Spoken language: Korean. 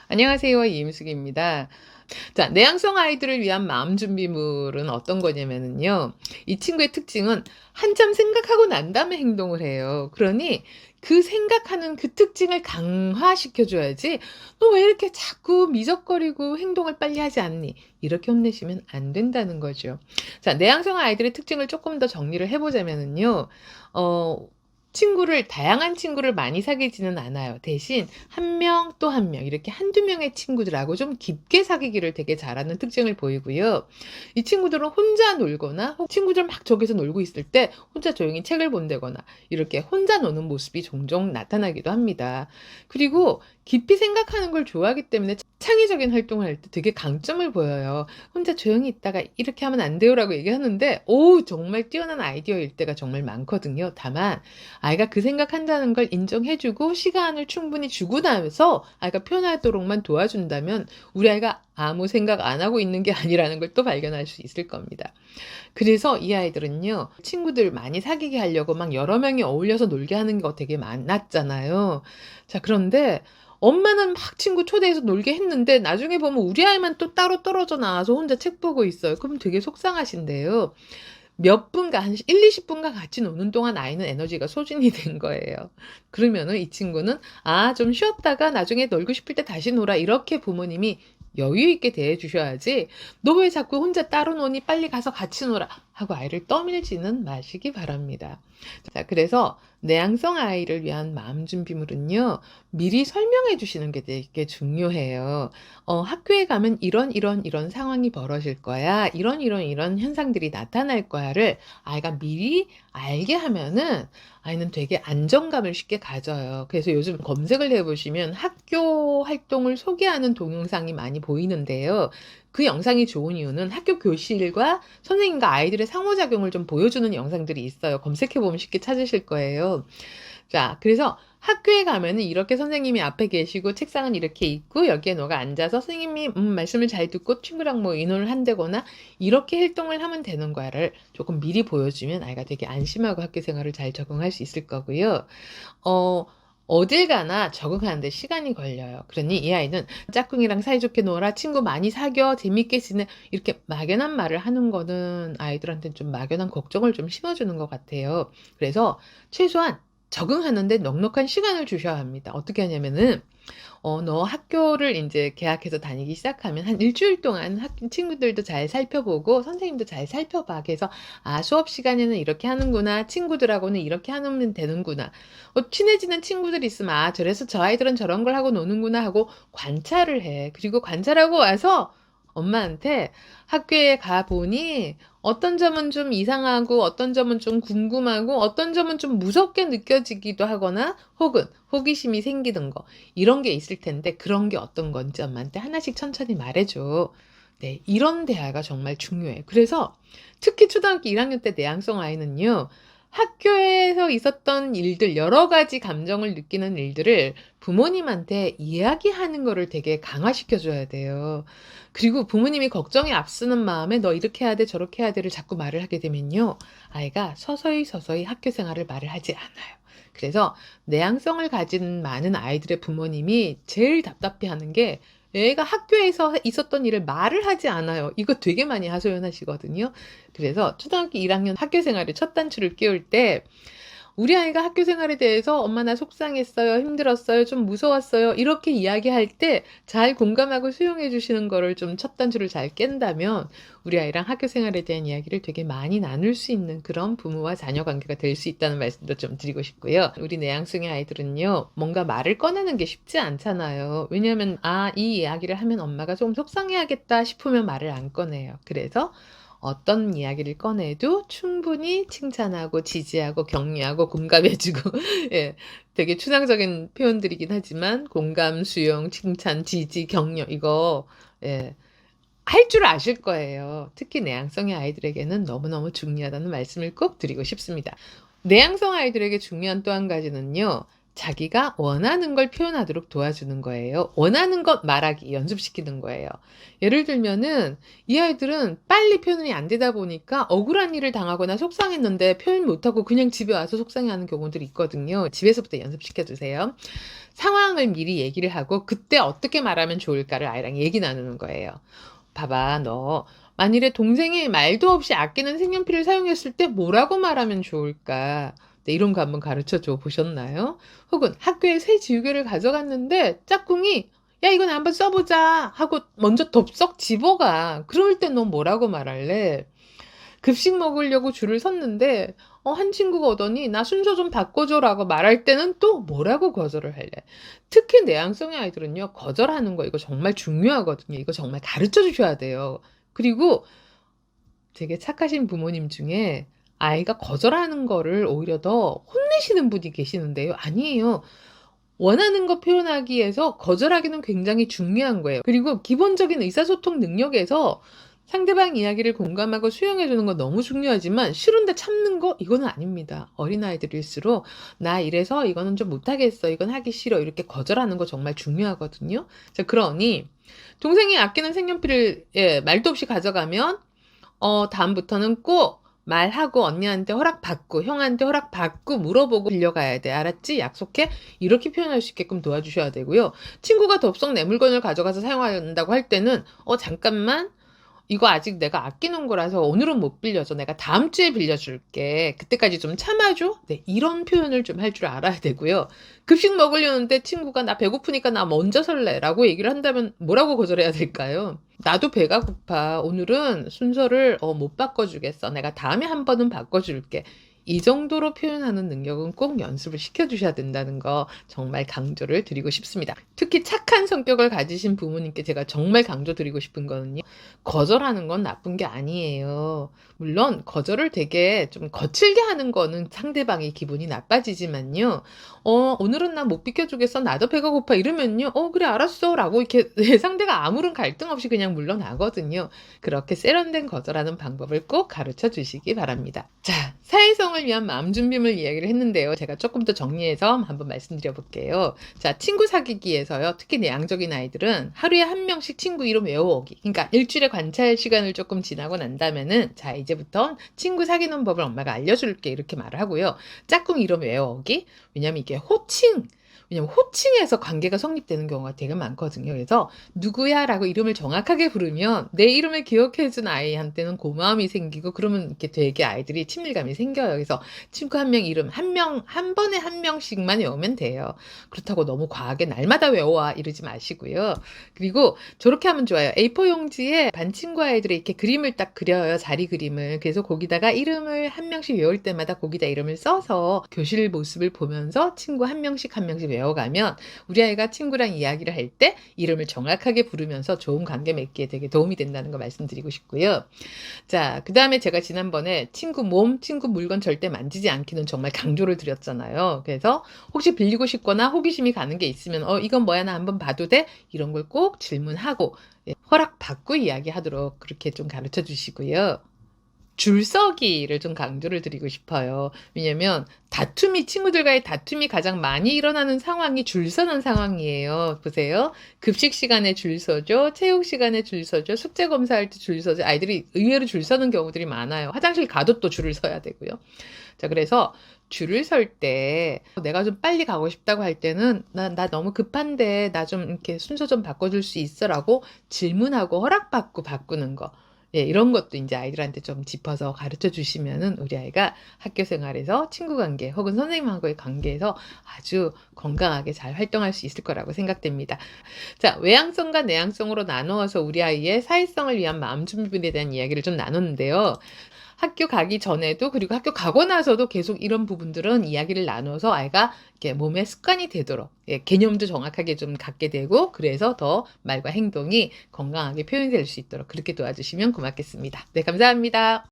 안녕하세요. 이임숙입니다. 자, 내향성 아이들을 위한 마음 준비물은 어떤 거냐면은요. 이 친구의 특징은 한참 생각하고 난 다음에 행동을 해요. 그러니 그 생각하는 그 특징을 강화시켜 줘야지 "너 왜 이렇게 자꾸 미적거리고 행동을 빨리 하지 않니?" 이렇게 혼내시면 안 된다는 거죠. 자, 내향성 아이들의 특징을 조금 더 정리를 해 보자면은요. 어 다양한 친구를 많이 사귀지는 않아요. 대신 한 명 또 한 명 이렇게 한두 명의 친구들하고 좀 깊게 사귀기를 되게 잘하는 특징을 보이고요. 이 친구들은 혼자 놀거나 친구들 막 저기서 놀고 있을 때 혼자 조용히 책을 본다거나 이렇게 혼자 노는 모습이 종종 나타나기도 합니다. 그리고 깊이 생각하는 걸 좋아하기 때문에 창의적인 활동을 할 때 되게 강점을 보여요. 혼자 조용히 있다가 "이렇게 하면 안 돼요."라고 얘기하는데 정말 뛰어난 아이디어일 때가 정말 많거든요. 다만 아이가 그 생각한다는 걸 인정해 주고 시간을 충분히 주고 나서 아이가 표현하도록만 도와준다면 우리 아이가 아무 생각 안 하고 있는 게 아니라는 걸 또 발견할 수 있을 겁니다. 그래서 이 아이들은요, 친구들 많이 사귀게 하려고 막 여러 명이 어울려서 놀게 하는 거 되게 많았잖아요. 자, 그런데 엄마는 막 친구 초대해서 놀게 했는데 나중에 보면 우리 아이만 또 따로 떨어져 나와서 혼자 책 보고 있어요. 그럼 되게 속상하신데요. 몇 분간 한 1-20 분간 같이 노는 동안 아이는 에너지가 소진이 된 거예요. 그러면은 이 친구는 '아 좀 쉬었다가 나중에 놀고 싶을 때 다시 놀아.' 이렇게 부모님이 여유 있게 대해 주셔야지 "너 왜 자꾸 혼자 따로 노니? 빨리 가서 같이 놀아." 하고 아이를 떠밀지는 마시기 바랍니다. 자, 그래서 내향성 아이를 위한 마음 준비물은요. 미리 설명해 주시는 게 되게 중요해요. "학교에 가면 이런 상황이 벌어질 거야. 이런 현상들이 나타날 거야."를 아이가 미리 알게 하면은 아이는 되게 안정감을 쉽게 가져요. 그래서 요즘 검색을 해 보시면 학교 활동을 소개하는 동영상이 많이 보이는데요. 그 영상이 좋은 이유는 학교 교실과 선생님과 아이들의 상호작용을 좀 보여주는 영상들이 있어요. 검색해 보면 쉽게 찾으실 거예요. 자, 그래서 학교에 가면은 이렇게 선생님이 앞에 계시고 책상은 이렇게 있고 여기에 너가 앉아서 선생님이 말씀을 잘 듣고 친구랑 뭐 의논을 한다거나 이렇게 활동을 하면 되는 거야를 조금 미리 보여주면 아이가 되게 안심하고 학교 생활을 잘 적응할 수 있을 거고요. 어 어딜 가나 적응하는 데 시간이 걸려요. 그러니 이 아이는 "짝꿍이랑 사이좋게 놀아. 친구 많이 사귀어. 재밌게 지내." 이렇게 막연한 말을 하는 거는 아이들한테는 좀 막연한 걱정을 좀 심어 주는 것 같아요. 그래서 최소한 적응하는 데 넉넉한 시간을 주셔야 합니다. 어떻게 하냐면은 너 학교를 인제 개학해서 다니기 시작하면 한 일 주일 동안 학 친구들도 잘 살펴보고 선생님도 잘 살펴봐. 그래서 '아 수업 시간에는 이렇게 하는구나. 친구들하고는 이렇게 하면 되는구나.' 친해지는 친구들이 있으면 '아 저래서 저 아이들은 저런 걸 하고 노는구나.' 하고 관찰을 해. 그리고 관찰하고 와서 엄마한테 "학교에 가 보니 어떤 점은 좀 이상하고 어떤 점은 좀 궁금하고 어떤 점은 좀 무섭게 느껴지기도 하거나 혹은 호기심이 생기는 거 이런 게 있을 텐데 그런 게 어떤 건지 엄마한테 하나씩 천천히 말해 줘." 네. 이런 대화가 정말 중요해요. 그래서 특히 초등학교 1 학년 때 내향성 아이는요. 학교에서 있었던 일들 여러 가지 감정을 느끼는 일들을 부모님한테 이야기하는 거를 되게 강화시켜 줘야 돼요. 그리고 부모님이 걱정이 앞서는 마음에 "너 이렇게 해야 돼. 저렇게 해야 돼."를 자꾸 말을 하게 되면요. 아이가 서서히 학교 생활을 말을 하지 않아요. 그래서 내향성을 가진 많은 아이들의 부모님이 제일 답답해하는 게 애가 학교에서 있었던 일을 말을 하지 않아요. 이거 되게 많이 하소연하시거든요. 그래서 초등학교 1 학년 학교 생활의 첫 단추를 끼울 때 우리 아이가 학교 생활에 대해서 "엄마 나 속상했어요. 힘들었어요. 좀 무서웠어요." 이렇게 이야기할 때 잘 공감하고 수용해 주시는 거를 좀 첫 단추를 잘 깬다면 우리 아이랑 학교 생활에 대한 이야기를 되게 많이 나눌 수 있는 그런 부모와 자녀 관계가 될 수 있다는 말씀도 좀 드리고 싶고요. 우리 내향성의 아이들은요. 뭔가 말을 꺼내는 게 쉽지 않잖아요. 왜냐하면 '아 이 이야기를 하면 엄마가 좀 속상해하겠다.' 싶으면 말을 안 꺼내요. 그래서 어떤 이야기를 꺼내도 충분히 칭찬하고 지지하고 격려하고 공감해 주고 예. 되게 추상적인 표현들이긴 하지만 공감, 수용, 칭찬, 지지, 격려 이거 예. 할 줄 아실 거예요. 특히 내향성의 아이들에게는 너무너무 중요하다는 말씀을 꼭 드리고 싶습니다. 내향성 아이들에게 중요한 또 한 가지는요. 자기가 원하는 걸 표현하도록 도와주는 거예요. 원하는 것 말하기 연습시키는 거예요. 예를 들면은 이 아이들은 빨리 표현이 안 되다 보니까 억울한 일을 당하거나 속상했는데 표현 못하고 그냥 집에 와서 속상해하는 경우들이 있거든요. 집에서부터 연습시켜 주세요. 상황을 미리 얘기를 하고 그때 어떻게 말하면 좋을까를 아이랑 얘기 나누는 거예요. "봐봐, 너 만일에 동생이 말도 없이 아끼는 색연필을 사용했을 때 뭐라고 말하면 좋을까?" 네, 이런 거 한번 가르쳐 줘 보셨나요? 혹은 학교에 새 지우개를 가져갔는데 짝꿍이 "야, 이건 한번 써 보자." 하고 먼저 덥석 집어가. 그럴 때 너 뭐라고 말할래? 급식 먹으려고 줄을 섰는데 한 친구가 오더니 "나 순서 좀 바꿔줘."라고 말할 때는 또 뭐라고 거절을 할래? 특히 내향성의 아이들은요, 거절하는 거 이거 정말 중요하거든요. 이거 정말 가르쳐 주셔야 돼요. 그리고 되게 착하신 부모님 중에 아이가 거절하는 거를 오히려 더 혼내시는 분이 계시는데요. 아니에요. 원하는 거 표현하기 위해서 거절하기는 굉장히 중요한 거예요. 그리고 기본적인 의사소통 능력에서 상대방 이야기를 공감하고 수용해 주는 거 너무 중요하지만 싫은데 참는 거 이거는 아닙니다. 어린아이들일수록 "나 이래서 이거는 좀 못하겠어. 이건 하기 싫어." 이렇게 거절하는 거 정말 중요하거든요. 자, 그러니 동생이 아끼는 색연필을 말도 없이 가져가면 다음부터는 꼭 말하고 언니한테 허락받고 형한테 허락받고 물어보고 빌려가야 돼. 알았지? 약속해? 이렇게 표현할 수 있게끔 도와주셔야 되고요. 친구가 덥석 내 물건을 가져가서 사용한다고 할 때는 잠깐만. 이거 아직 내가 아끼는 거라서 오늘은 못 빌려줘. 내가 다음 주에 빌려줄게. 그때까지 좀 참아줘. 네, 이런 표현을 좀 할 줄 알아야 되고요. 급식 먹으려는데 친구가 "나 배고프니까 나 먼저 설래."라고 얘기를 한다면 뭐라고 거절해야 될까요? "나도 배가 고파. 오늘은 순서를 못 바꿔주겠어. 내가 다음에 한 번은 바꿔줄게." 이 정도로 표현하는 능력은 꼭 연습을 시켜주셔야 된다는 거 정말 강조를 드리고 싶습니다. 특히 착한 성격을 가지신 부모님께 제가 정말 강조드리고 싶은 거는요, 거절하는 건 나쁜 게 아니에요. 물론 거절을 되게 좀 거칠게 하는 거는 상대방의 기분이 나빠지지만요. "오늘은 나 못 비켜주겠어. 나도 배가 고파." 이러면요. 그래 알았어." 라고 이렇게 상대가 아무런 갈등 없이 그냥 물러나거든요. 그렇게 세련된 거절하는 방법을 꼭 가르쳐 주시기 바랍니다. 자, 사회성을 위한 마음 준비물 이야기를 했는데요. 제가 조금 더 정리해서 한번 말씀드려 볼게요. 자, 친구 사귀기에서요, 특히 내향적인 아이들은 하루에 한 명씩 친구 이름 외워오기. 그러니까 일주일에 관찰 시간을 조금 지나고 난다음에는 "자, 이제부터 친구 사귀는 법을 엄마가 알려줄게." 이렇게 말을 하고요. 짝꿍 이름 외워오기. 왜냐면 이게 왜냐면 호칭에서 관계가 성립되는 경우가 되게 많거든요. 그래서 "누구야?"라고 이름을 정확하게 부르면 내 이름을 기억해 준 아이한테는 고마움이 생기고 그러면 이렇게 되게 아이들이 친밀감이 생겨요. 그래서 친구 한 명 이름 한 번에 한 명씩만 외우면 돼요. 그렇다고 너무 과하게 "날마다 외워와." 이러지 마시고요. 그리고 저렇게 하면 좋아요. A4 용지에 반 친구 아이들이 이렇게 그림을 딱 그려요, 자리 그림을. 그래서 거기다가 이름을 한 명씩 외울 때마다 거기다 이름을 써서 교실 모습을 보면서 친구 한 명씩 한 명씩 외워가면 우리 아이가 친구랑 이야기를 할 때 이름을 정확하게 부르면서 좋은 관계 맺기에 되게 도움이 된다는 거 말씀드리고 싶고요. 자, 그다음에 제가 지난번에 친구 몸, 친구 물건 절대 만지지 않기는 정말 강조를 드렸잖아요. 그래서 혹시 빌리고 싶거나 호기심이 가는 게 있으면 "이건 뭐야? 나 한번 봐도 돼?" 이런 걸 꼭 질문하고 허락받고 이야기하도록 그렇게 좀 가르쳐 주시고요. 줄서기를 좀 강조를 드리고 싶어요. 왜냐면 친구들과의 다툼이 가장 많이 일어나는 상황이 줄 서는 상황이에요. 보세요. 급식 시간에 줄 서죠. 체육 시간에 줄 서죠. 숙제 검사할 때 줄 서죠. 아이들이 의외로 줄 서는 경우들이 많아요. 화장실 가도 또 줄을 서야 되고요. 자, 그래서 줄을 설 때 내가 좀 빨리 가고 싶다고 할 때는 "나 너무 급한데 나 좀 이렇게 순서 좀 바꿔줄 수 있어?"라고 질문하고 허락받고 바꾸는 거. 이런 것도 인제 아이들한테 좀 짚어서 가르쳐 주시면은 우리 아이가 학교 생활에서 친구 관계 혹은 선생님하고의 관계에서 아주 건강하게 잘 활동할 수 있을 거라고 생각됩니다. 자, 외향성과 내향성으로 나누어서 우리 아이의 사회성을 위한 마음 준비에 대한 이야기를 좀 나눴는데요. 학교 가기 전에도 그리고 학교 가고 나서도 계속 이런 부분들은 이야기를 나눠서 아이가 이렇게 몸에 습관이 되도록 개념도 정확하게 좀 갖게 되고 그래서 더 말과 행동이 건강하게 표현될 수 있도록 그렇게 도와주시면 고맙겠습니다. 네, 감사합니다.